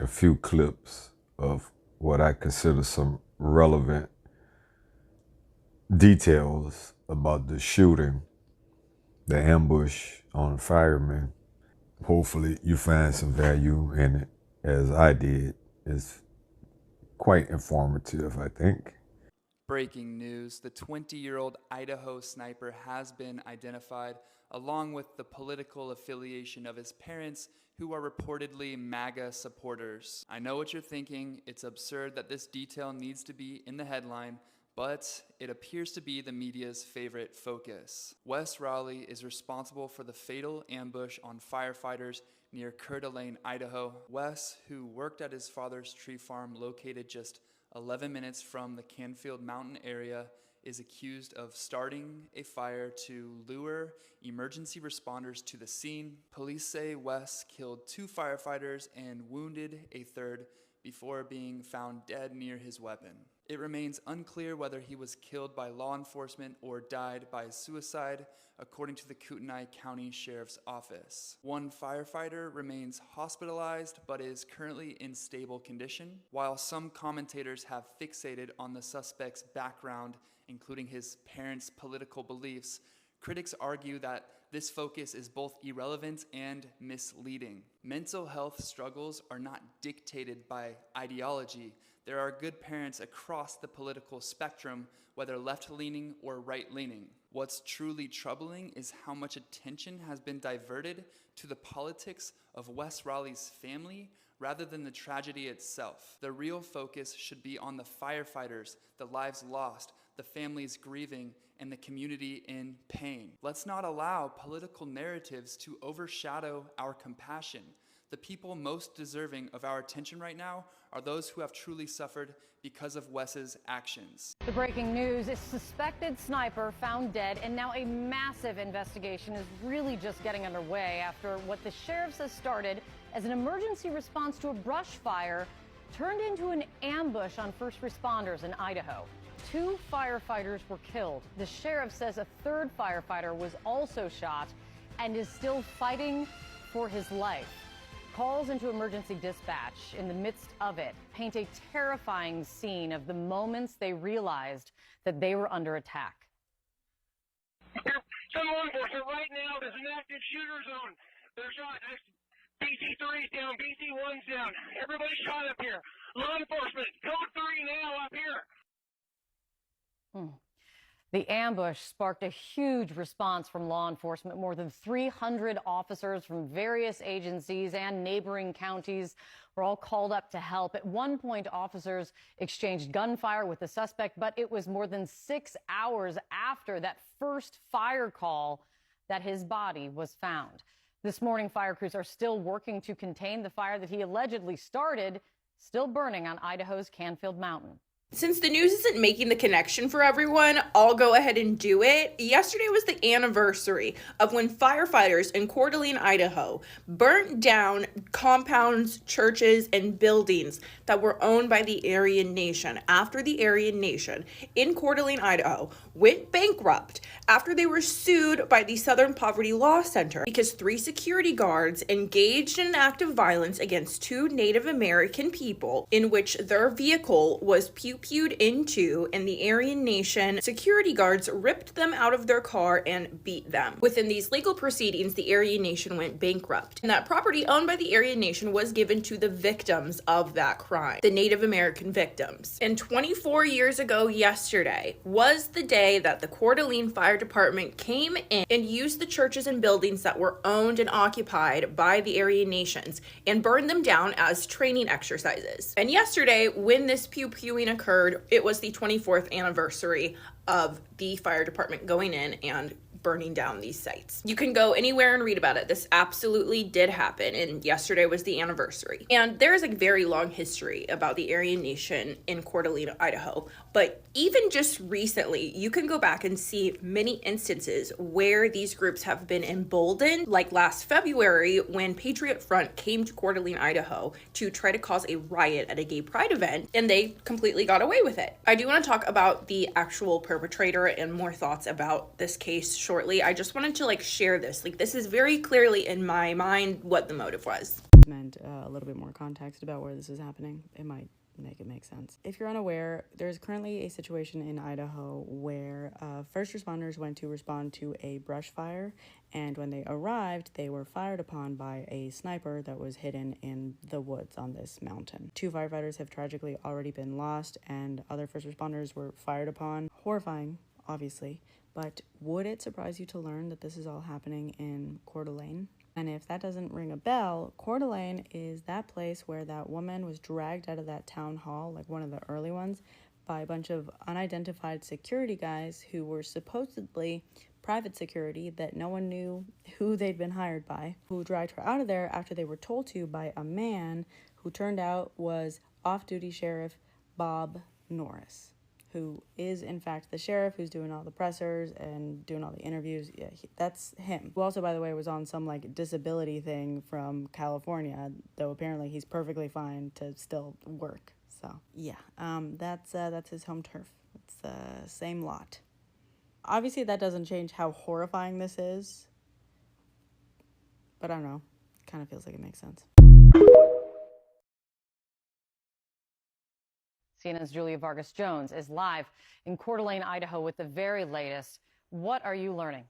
a few clips of what I consider some relevant details about the shooting, the ambush on the firemen. Hopefully you find some value in it, as I did. It's quite informative, I think. Breaking news, the 20-year-old Idaho sniper has been identified, along with the political affiliation of his parents, who are reportedly MAGA supporters. I know what you're thinking, it's absurd that this detail needs to be in the headline, but it appears to be the media's favorite focus. Wes Raleigh is responsible for the fatal ambush on firefighters near Coeur d'Alene, Idaho. Wes, who worked at his father's tree farm located just 11 minutes from the Canfield Mountain area, is accused of starting a fire to lure emergency responders to the scene. Police say Wes killed 2 firefighters and wounded a third before being found dead near his weapon. It remains unclear whether he was killed by law enforcement or died by suicide, according to the Kootenai County Sheriff's Office. 1 firefighter remains hospitalized but is currently in stable condition. While some commentators have fixated on the suspect's background, including his parents' political beliefs, critics argue that this focus is both irrelevant and misleading. Mental health struggles are not dictated by ideology. There are good parents across the political spectrum, whether left-leaning or right-leaning. What's truly troubling is how much attention has been diverted to the politics of Wes Raleigh's family rather than the tragedy itself. The real focus should be on the firefighters, the lives lost, the families grieving, and the community in pain. Let's not allow political narratives to overshadow our compassion. The people most deserving of our attention right now are those who have truly suffered because of Wes's actions. The breaking news is suspected sniper found dead, and now a massive investigation is really just getting underway after what the sheriff says started as an emergency response to a brush fire turned into an ambush on first responders in Idaho. 2 firefighters were killed. The sheriff says a third firefighter was also shot and is still fighting for his life. Calls into emergency dispatch in the midst of it paint a terrifying scene of the moments they realized that they were under attack. Some law enforcement right now, there's an active shooter zone. They're shot. BC3's down, BC1's down. Everybody's shot up here. Law enforcement, code 3 now up here. The ambush sparked a huge response from law enforcement. More than 300 officers from various agencies and neighboring counties were all called up to help. At one point, officers exchanged gunfire with the suspect, but it was more than 6 hours after that first fire call that his body was found. This morning, fire crews are still working to contain the fire that he allegedly started, still burning on Idaho's Canfield Mountain. Since the news isn't making the connection for everyone, I'll go ahead and do it. Yesterday was the anniversary of when firefighters in Coeur d'Alene, Idaho, burnt down compounds, churches, and buildings that were owned by the Aryan Nation after the Aryan Nation in Coeur d'Alene, Idaho, went bankrupt after they were sued by the Southern Poverty Law Center because 3 security guards engaged in an act of violence against 2 Native American people in which their vehicle was pew-pewed into, and the Aryan Nation security guards ripped them out of their car and beat them. Within these legal proceedings, the Aryan Nation went bankrupt, and that property owned by the Aryan Nation was given to the victims of that crime, the Native American victims. And 24 years ago yesterday was the day that the Coeur d'Alene Fire Department came in and used the churches and buildings that were owned and occupied by the Aryan Nations and burned them down as training exercises. And yesterday, when this pew-pewing occurred, it was the 24th anniversary of the fire department going in and burning down these sites. You can go anywhere and read about it. This absolutely did happen, and yesterday was the anniversary. And there is a very long history about the Aryan Nation in Coeur d'Alene, Idaho, but even just recently, you can go back and see many instances where these groups have been emboldened, like last February when Patriot Front came to Coeur d'Alene, Idaho to try to cause a riot at a gay pride event, and they completely got away with it. I do want to talk about the actual perpetrator and more thoughts about this case shortly. shortly. I just wanted to share this. This is very clearly in my mind what the motive was. Meant a little bit more context about where this is happening. It might make sense. If you're unaware, there's currently a situation in Idaho where first responders went to respond to a brush fire, and when they arrived, they were fired upon by a sniper that was hidden in the woods on this mountain. 2 firefighters have tragically already been lost, and other first responders were fired upon. Horrifying, obviously, but would it surprise you to learn that this is all happening in Coeur d'Alene? And if that doesn't ring a bell, Coeur d'Alene is that place where that woman was dragged out of that town hall, one of the early ones, by a bunch of unidentified security guys who were supposedly private security that no one knew who they'd been hired by, who dragged her out of there after they were told to by a man who turned out was off-duty Sheriff Bob Norris, who is in fact the sheriff who's doing all the pressers and doing all the interviews. Yeah, that's him. Who also, by the way, was on some disability thing from California, though apparently he's perfectly fine to still work. So yeah, that's his home turf. It's the same lot. Obviously, that doesn't change how horrifying this is, but I don't know. It kind of feels like it makes sense. CNN's Julia Vargas Jones is live in Coeur d'Alene, Idaho with the very latest. What are you learning?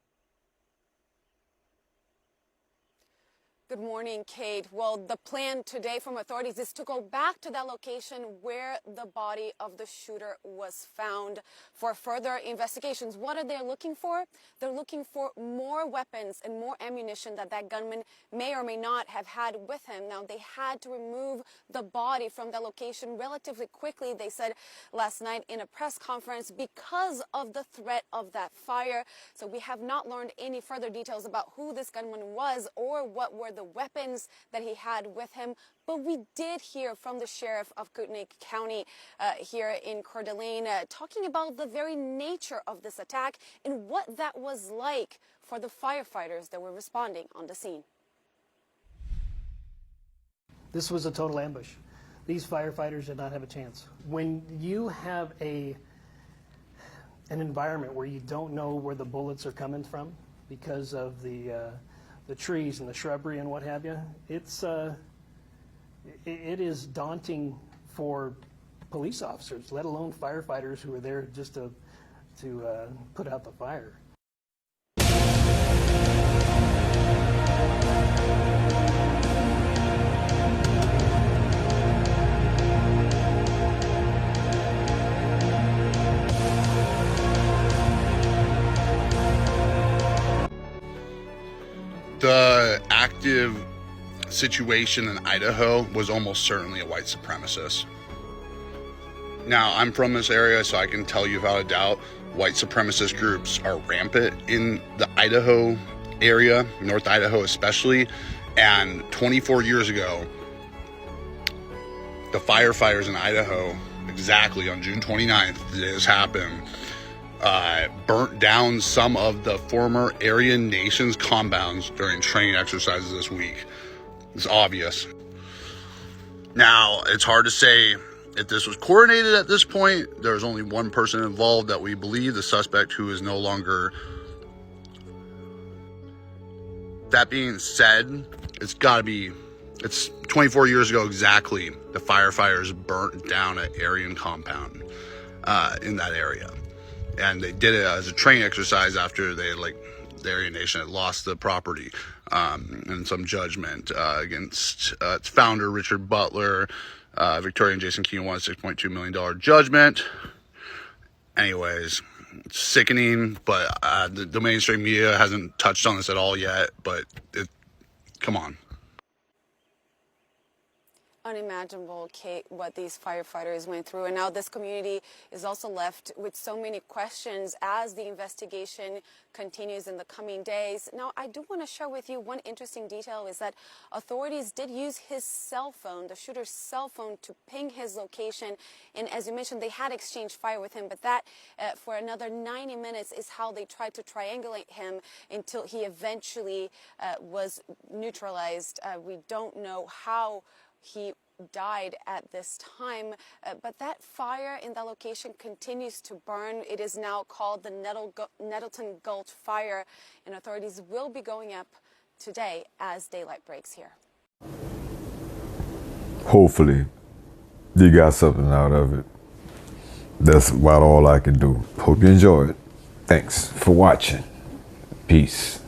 Good morning, Kate. Well, the plan today from authorities is to go back to that location where the body of the shooter was found for further investigations. What are they looking for? They're looking for more weapons and more ammunition that gunman may or may not have had with him. Now, they had to remove the body from the location relatively quickly, they said last night in a press conference, because of the threat of that fire. So we have not learned any further details about who this gunman was or what were the weapons that he had with him. But we did hear from the sheriff of Kootenai County here in Coeur d'Alene talking about the very nature of this attack and what that was like for the firefighters that were responding on the scene. This was a total ambush. These firefighters did not have a chance. When you have an environment where you don't know where the bullets are coming from because of the trees and the shrubbery and what have you, it is daunting for police officers, let alone firefighters who are there just to put out the fire. The active situation in Idaho was almost certainly a white supremacist. Now, I'm from this area, so I can tell you without a doubt, white supremacist groups are rampant in the Idaho area, North Idaho especially, and 24 years ago, the firefighters in Idaho, exactly on June 29th, the day this happened, burnt down some of the former Aryan nations' compounds during training exercises this week. It's obvious. Now, it's hard to say if this was coordinated at this point. There's only one person involved that we believe, the suspect, who is no longer. That being said, it's 24 years ago exactly, the firefighters burnt down an Aryan compound in that area. And they did it as a training exercise after the Aryan Nation had lost the property in some judgment against its founder, Richard Butler. Victoria and Jason Keene won a $6.2 million judgment. Anyways, it's sickening, but the mainstream media hasn't touched on this at all yet, but come on. Unimaginable, Kate, what these firefighters went through. And now this community is also left with so many questions as the investigation continues in the coming days. Now, I do want to share with you one interesting detail is that authorities did use his cell phone, the shooter's cell phone, to ping his location. And as you mentioned, they had exchanged fire with him, but that for another 90 minutes is how they tried to triangulate him until he eventually was neutralized. We don't know how he died at this time. But that fire in that location continues to burn. It is now called the Nettleton Gulch Fire, and authorities will be going up today as daylight breaks here. Hopefully, you got something out of it. That's about all I can do. Hope you enjoy it. Thanks for watching. Peace.